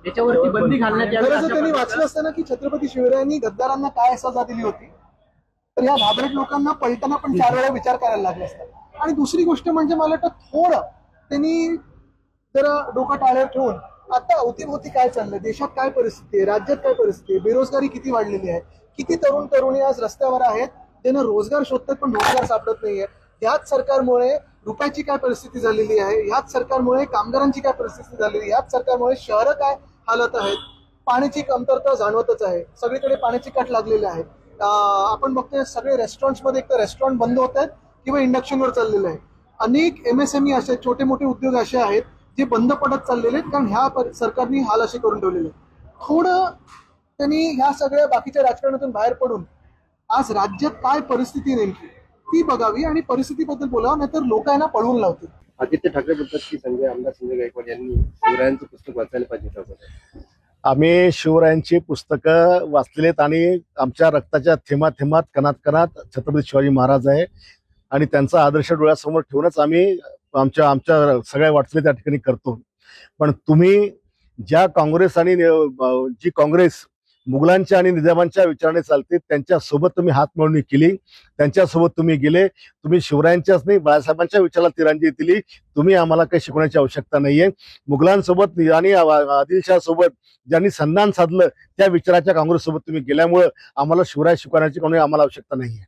याच्यावरती बंदी घालण्यात यावी. खरं जर त्यांनी वाचलं असताना की छत्रपती शिवरायांनी गद्दारांना काय सजा दिली होती, तर ह्या घाबरट लोकांना पलटना पण 4 वेळा विचार करायला लागला असता. आणि दुसरी गोष्ट म्हणजे मला वाटतं थोडं त्यांनी जरा डोकं टाळ्यावर ठेवून आता अवतीभोवती काय चाललंय, देशात काय परिस्थिती आहे, राज्यात काय परिस्थिती आहे, बेरोजगारी किती वाढलेली आहे, किती तरुण तरुणी आज रस्त्यावर आहेत, त्यांना रोजगार शोधतात पण रोजगार सापडत नाहीये. ह्याच सरकारमुळे रुपयाची काय परिस्थिती झालेली आहे, ह्याच सरकारमुळे कामगारांची काय परिस्थिती झालेली, ह्याच सरकारमुळे शहरं काय हालत आहेत, पाण्याची कमतरता जाणवतच आहे, सगळीकडे पाण्याची कट लागलेली आहे. आपण बघतोय सगळे रेस्टॉरंट्समध्ये एक तर रेस्टॉरंट बंद होत आहेत किंवा इंडक्शनवर चाललेलं आहे. अनेक MSME असे छोटे मोठे उद्योग असे आहेत जे बंद पडत चाललेले आहेत, कारण ह्या सरकारने हाल असे करून ठेवलेले आहेत. थोडं त्यांनी ह्या सगळ्या बाकीच्या राजकारणातून बाहेर पडून आज राज्यात काय परिस्थिती नेमकी ती बघावी आणि परिस्थितीबद्दल बोलावं, नाहीतर लोक यांना पळवून लावतील. आदित्य ठाकरे बोलतात की आमदार संजय गायकवाड यांनी शिवरायांचं पुस्तक वाचायला पाहिजे. आम्ही शिवरायांची पुस्तकं वाचलेत आणि आमच्या रक्ताच्या थेंबात थेंबात कणात कणात छत्रपती शिवाजी महाराज आहे आणि त्यांचा आदर्श डोळ्यासमोर ठेवूनच आम्ही आमच्या सगळ्या वाटचाली त्या ठिकाणी करतो. पण तुम्ही ज्या काँग्रेस आणि जी काँग्रेस मुघलांच्या आणि निजामांच्या विचाराने चालते त्यांच्यासोबत तुम्ही हातमिळवणी केली, त्यांच्यासोबत तुम्ही गेले, तुम्ही शिवरायांच्याच नाही बाळासाहेबांच्या विचाराला तिरंजी दिली. तुम्ही आम्हाला काही शिकवण्याची आवश्यकता नाहीये. मुघलांसोबत आणि आदिलशाह सोबत ज्यांनी संधान साधलं त्या विचाराच्या काँग्रेस सोबत तुम्ही गेल्यामुळं आम्हाला शिवराय शिकवण्याची कोणी आम्हाला आवश्यकता नाहीये.